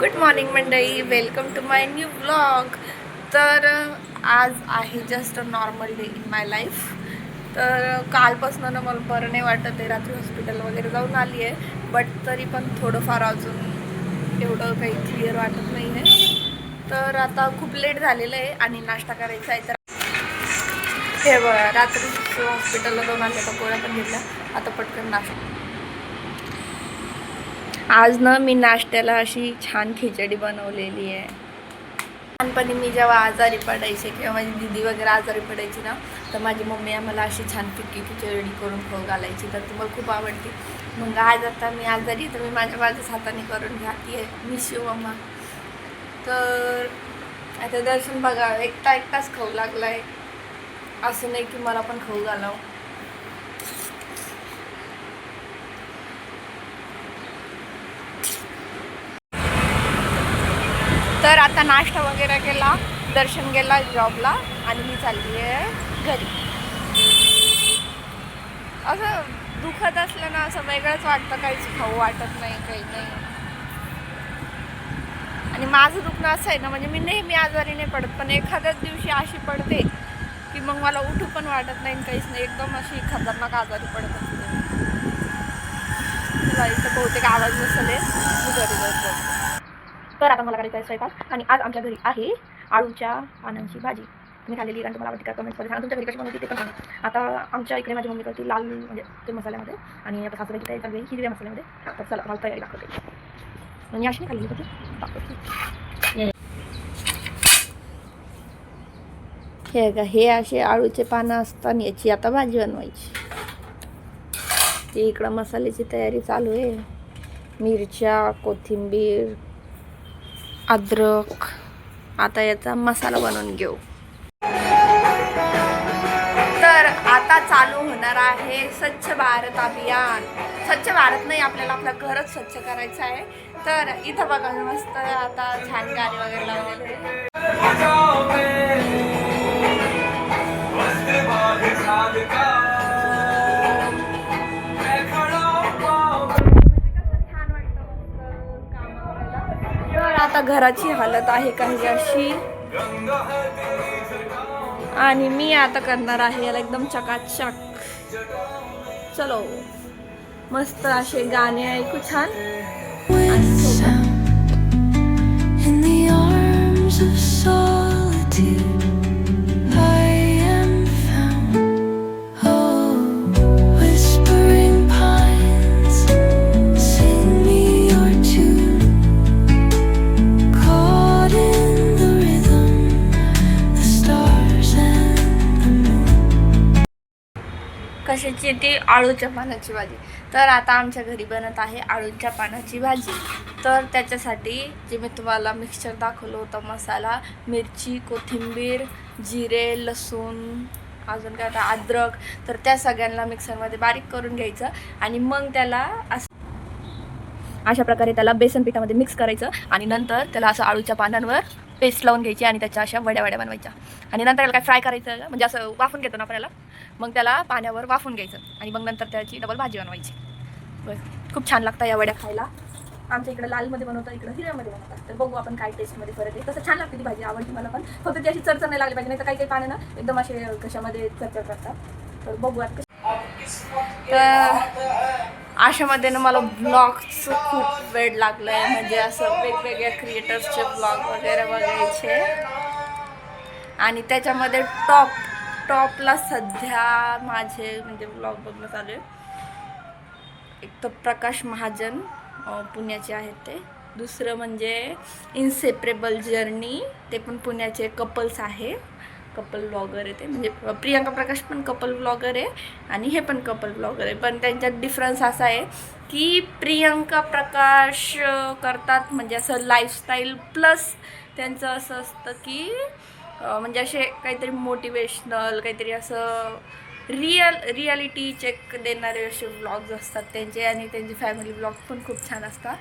Good morning मंडळी, welcome to my new vlog. तर आज आहे just a normal day in my life. तर कालपासून ना मला बरं नाही वाटत आहे. रात्री हॉस्पिटल वगैरे जाऊन आली आहे, बट तरी पण थोडंफार अजून एवढं काही क्लिअर वाटत नाही आहे. तर आता खूप लेट झालेलं आहे आणि नाश्ता करायचा आहे. तर हे बघा, रात्री हॉस्पिटलला जाऊन आले तर गोळ्या पण घेतल्या. आता पटकन नाश्ता. आज ना मी नाश्त्याला अशी छान खिचडी बनवलेली आहे. लहानपणी मी जेव्हा आजारी पडायचे किंवा माझी दीदी वगैरे आजारी पडायची ना, तर माझी मम्मी आम्हाला अशी छान फिक्की खिचडी करून खाऊ घालायची. तर ती मला खूप आवडते. मग आज आता मी आजारी, तर मी माझ्याच हाताने करून घालते आहे. Miss you mamma. तर आता दर्शन बघा, एकटाच खाऊ लागला आहे. असं नाही की मला पण खाऊ घालावं. तर आता नाश्ता वगैरे केला, दर्शन गेला जॉबला आणि मी चालली आहे घरी. असं दुखत असलं ना, असं वेगळंच वाटतं, काहीच खाऊ वाटत नाही, काही नाही. आणि माझं दुखणं असं आहे ना, म्हणजे मी नेहमी आजारी नाही पडत, पण एखाद्याच दिवशी अशी पडते की मग मला उठू पण वाटत नाही, काहीच नाही. एकदम अशी खतरनाक आजारी पडत असते. इथं बहुतेक आवाज नसले, मी घरी जातो. तर आता मला करायचं आहे स्वयंपाक आणि आज आमच्या घरी आहे आळूच्या पानांची भाजी. तुम्ही खाल्लेली कारण तुम्हाला आवडते का कमेंट्समध्ये सांगा. तुमच्या घरी कशी बनवते ते पण सांगा. आता आमच्या इकडे माझी मम्मी करते लाल, म्हणजे ते मसाल्यामध्ये, आणि आता सासूबाईची तयारी चालू आहे हिरव्या मसाल्यामध्ये. तर चला मला तयारी दाखवते. म्हणजे अशी नाही खाल्ली होती. हे का, हे असे आळूचे पानं असतात, याची आता भाजी बनवायची. ती इकडं मसाल्याची तयारी चालू आहे. मिरच्या, कोथिंबीर, अद्रक. आता याचा मसाला बनवून घेऊ. तर आता चालू होणार आहे स्वच्छ भारत अभियान. स्वच्छ भारत नाही, आपल्याला आपलं घरच स्वच्छ करायचं आहे. तर इथं बघा, मस्त आता छान गाणी वगैरे लावलेले. तर आता घराची हालत आहे काही अशी, आणि मी आता करणार आहे याला एकदम चकाचक. चलो, मस्त असे गाणे ऐकू छान. कशाची? ती आळूच्या पानाची भाजी. तर आता आमच्या घरी बनत आहे आळूच्या पानाची भाजी. तर त्याच्यासाठी जे मी तुम्हाला मिक्सचर दाखवलं होतं, मसाला, मिरची, कोथिंबीर, जिरे, लसूण, अजून काय आता अद्रक, तर त्या सगळ्यांना मिक्सरमध्ये बारीक करून घ्यायचं आणि मग त्याला अशा प्रकारे त्याला बेसन पिठामध्ये मिक्स करायचं आणि नंतर त्याला असं आळूच्या पानांवर पेस्ट लावून घ्यायची आणि त्याच्या अशा वड्या बनवायच्या. आणि नंतर त्याला काय फ्राय करायचं, म्हणजे असं वाफून घेतो ना आपण याला, मग त्याला पाण्यावर वाफून घ्यायचं आणि मग नंतर त्याची डबल भाजी बनवायची. बस, खूप छान लागतं या वड्या खायला. आमच्या इकडे लालमध्ये बनवतात, इकडे हिरव्यामध्ये बनवतात. तर बघू आपण काय टेस्टमध्ये फरक आहे. तसं छान लागते ती भाजी, आवडती मला पण. फक्त ती अशी चरचर नाही लागली पाहिजे, नाही तर काही पानं ना एकदम असे कशामध्ये चरचर करतात. तर बघू आता. तर अशामध्ये ना मला ब्लॉगचं खूप वेळ लागलं आहे, म्हणजे असं वेगवेगळ्या क्रिएटर्सचे ब्लॉग वगैरे बघायचे. आणि त्याच्यामध्ये टॉपला सध्या माझे म्हणजे ब्लॉग बघणं चालू आहे. एक तर प्रकाश महाजन, पुण्याचे आहेत ते. दुसरं म्हणजे इनसेपरेबल जर्नी, ते पण पुण्याचे कपल्स आहे, कपल ब्लॉगर आहे ते. म्हणजे प्रियांका प्रकाश पण कपल ब्लॉगर आहे आणि हे पण कपल ब्लॉगर आहे. पण त्यांच्यात डिफरन्स असा आहे की प्रियांका प्रकाश करतात म्हणजे असं लाईफस्टाईल, प्लस त्यांचं असं असतं की म्हणजे असे काहीतरी मोटिवेशनल, काहीतरी असं रियालिटी चेक देणारे असे व्लॉग्स असतात त्यांचे. आणि त्यांचे फॅमिली ब्लॉग पण खूप छान असतात.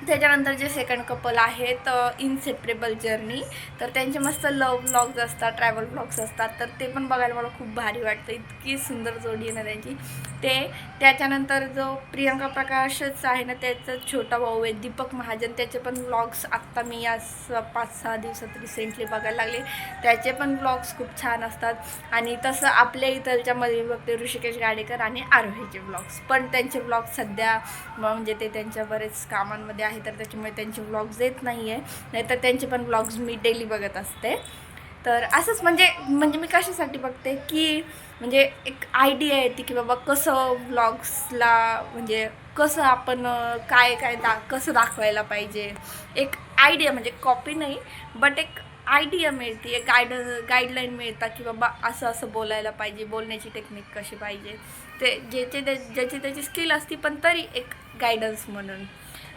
त्याच्यानंतर जे सेकंड कपल आहेत इनसेपरेबल जर्नी, तर त्यांचे मस्त लव्ह व्लॉग्स असतात, ट्रॅव्हल व्लॉग्स असतात. तर ते पण बघायला मला खूप भारी वाटतं. इतकी सुंदर जोडी आहे ना त्यांची. ते. त्याच्यानंतर जो प्रियंका प्रकाशच आहे ना, त्याचा छोटा भाऊ आहे दीपक महाजन, त्याचे पण व्लॉग्स आत्ता मी या 5-6 दिवसात रिसेंटली बघायला लागले. त्याचे पण व्लॉग्स खूप छान असतात. आणि तसं आपल्या इथलच्यामध्ये बघते ऋषिकेश गाडेकर आणि आरोहीचे व्लॉग्स, पण त्यांचे व्लॉग्स सध्या म्हणजे ते त्यांच्या बरेच कामांमध्ये आहे, तर त्याच्यामुळे त्यांचे व्लॉग्स येत नाही आहे. नाहीतर त्यांचे पण व्लॉग्स मी डेली बघत असते. तर असंच म्हणजे मी कशासाठी बघते की म्हणजे एक आयडिया येते की बाबा कसं व्लॉग्सला म्हणजे कसं आपण काय काय कसं दाखवायला पाहिजे. एक आयडिया म्हणजे कॉपी नाही, बट एक आयडिया मिळते, एक गाईडलाईन मिळतात की बाबा असं असं बोलायला पाहिजे, बोलण्याची टेक्निक कशी पाहिजे, ते ज्याची त्याची स्किल असती, पण तरी एक गायडन्स म्हणून.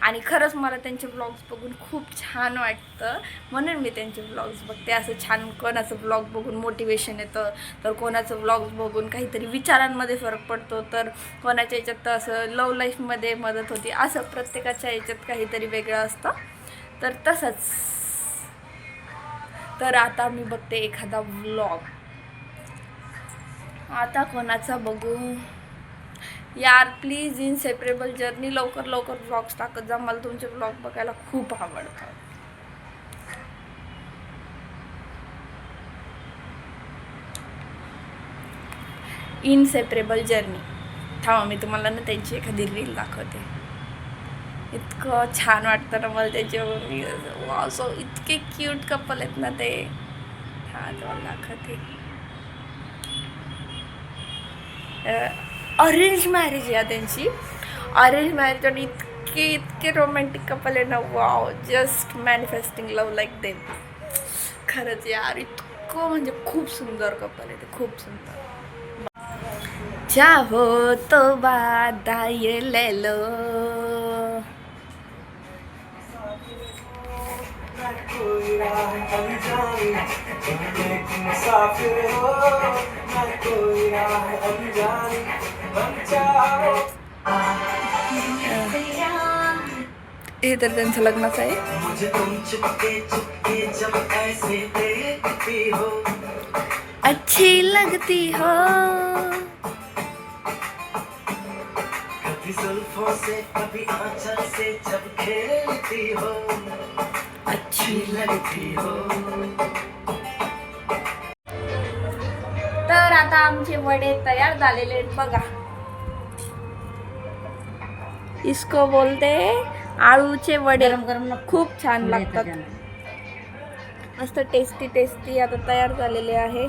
आणि खरंच मला त्यांचे व्लॉग्स बघून खूप छान वाटतं, म्हणून मी त्यांचे व्लॉग्स बघते. असं छान कोणाचं व्लॉग बघून मोटिवेशन येतं, तर कोणाचं व्लॉग्स बघून काहीतरी विचारांमध्ये फरक पडतो, तर कोणाच्या याच्यात असं लव्ह लाईफमध्ये मदत होती, असं प्रत्येकाच्या याच्यात काहीतरी वेगळं असतं. तर तसंच. तर आता मी बघते एखादा व्लॉग. आता कोणाचा बघू यार, प्लीज इनसेपरेबल जर्नी लवकर लवकर व्लॉग्स टाकत जा, मला तुमचे व्लॉग बघायला खूप आवडतात. इनसेपरेबल जर्नी, थांबा मी तुम्हाला ना त्यांची एखादी रील दाखवते. इतकं छान वाटतं ना मला त्याच्यावर. असं इतके क्यूट कपल आहेत ना ते. हा तुम्हाला दाखवते. अरेंज मॅरेज आहे त्यांची. अरेंज मॅरेज आणि इतके रोमॅन्टिक कपल आहे ना. Wow, just manifesting love like them. खरंच यार, इतकं म्हणजे खूप सुंदर कपल आहे ते, खूप सुंदर. चाहो तो वादा ये ले लो. हे तर त्यांचं लग्नाचं आहे. अच्छी लगती हो, जुल्फों से कभी आंचल से जब खेलती हो, अच्छी लगती हो. तर आता आमचे वडे तयार झालेले आहेत बघा. इसको बोलते आळूचे वडे. खूप छान लागतात, मस्त टेस्टी टेस्टी. आता तयार झालेले आहे.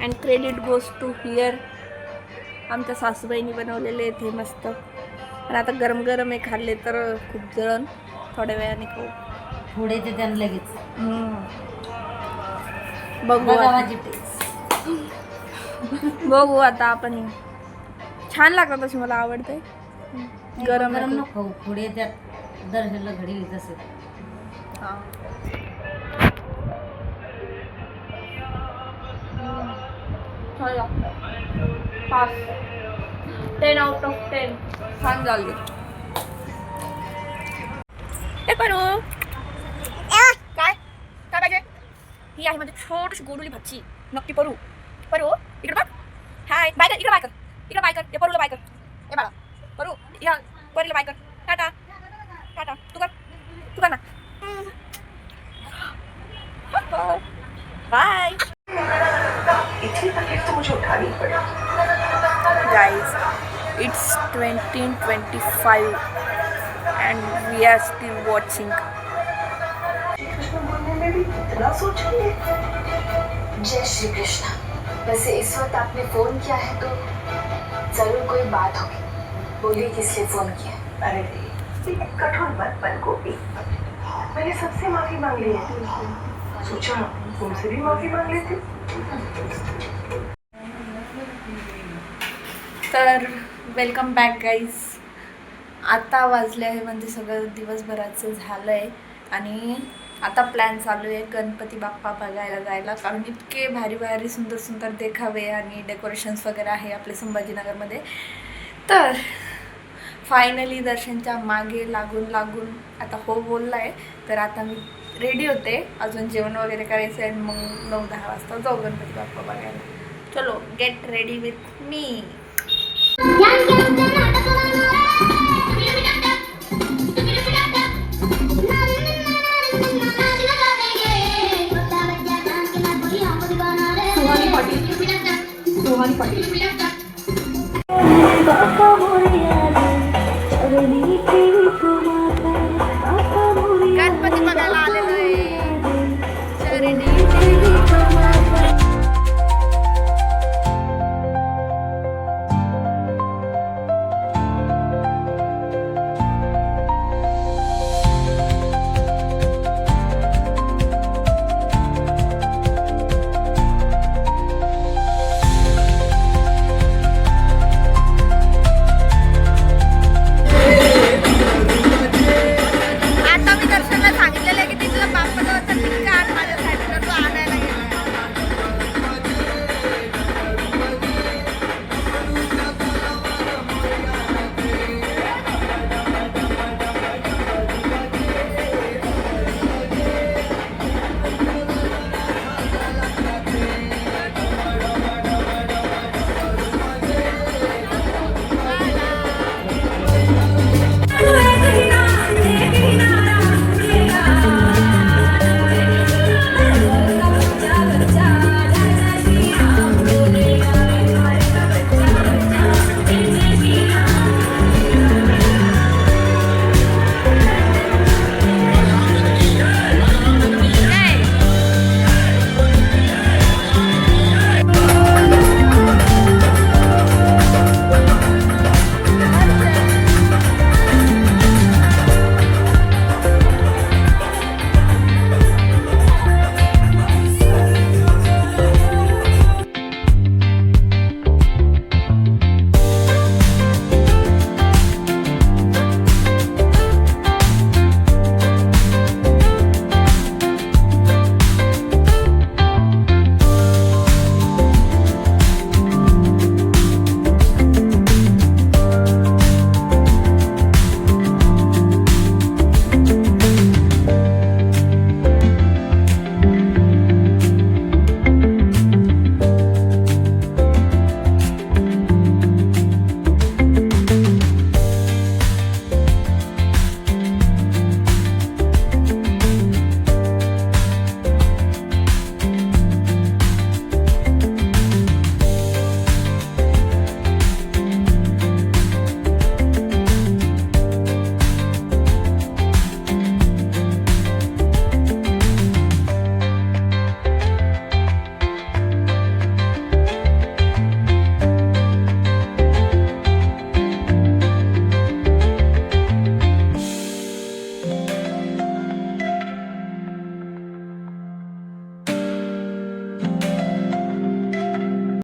And credit goes to here. आमच्या सासूबाईंनी बनवलेले आहेत हे मस्त. आणि आता गरम गरम हे खाल्ले तर खूप जळण. थोड्या वेळाने खाऊ. पुढे ते त्यांना लगेच बघू बघू आता आपण. छान लागतात तशी, मला आवडते. गरम गरम नको, पुढे त्या दर्शनला घडी तसे. हां, 10 out of 10. छान झाले. हे करू काय काय पाहिजे. ही आहे म्हणजे छोटीशी गोडुली भाजी. नक्की परू इकडे बघ. हाय, बाय कर. इकडे बाय कर. हे परूला बाय कर. हे बाळा परू, या परीला बाय कर. टाटा टाटा. तू कर ना. Bye. Guys, it's 2025 and we are still watching. जय श्री कृष्णा. वैसे इस वक्त आपने फोन किया है तो जरूर कोई बात होगी. बोलिए किस लिए फोन किया. अरे कठोर मत बन गोपी. मैंने सबसे माफी मांग ली है, सोचा तुमसे भी माफी मांग लेती. तर वेलकम बॅक गाईज. आता वाजले आहे म्हणजे सगळं दिवसभराचं झालं आहे. आणि आता प्लॅन चालू आहे गणपती बाप्पा बघायला जायला, कारण इतके भारी भारी सुंदर सुंदर देखावे आणि डेकोरेशन्स वगैरे आहे आपल्या संभाजीनगरमध्ये. तर फायनली दर्शनच्या मागे लागून आता हो बोलला आहे. तर आता मी रेडी होते, अजून जेवण वगैरे करायचं आहे. मग 9-10 वाजता जाऊ गणपती बाप्पा बघायला. चलो get ready with me. Ganpati बघायला आलेलो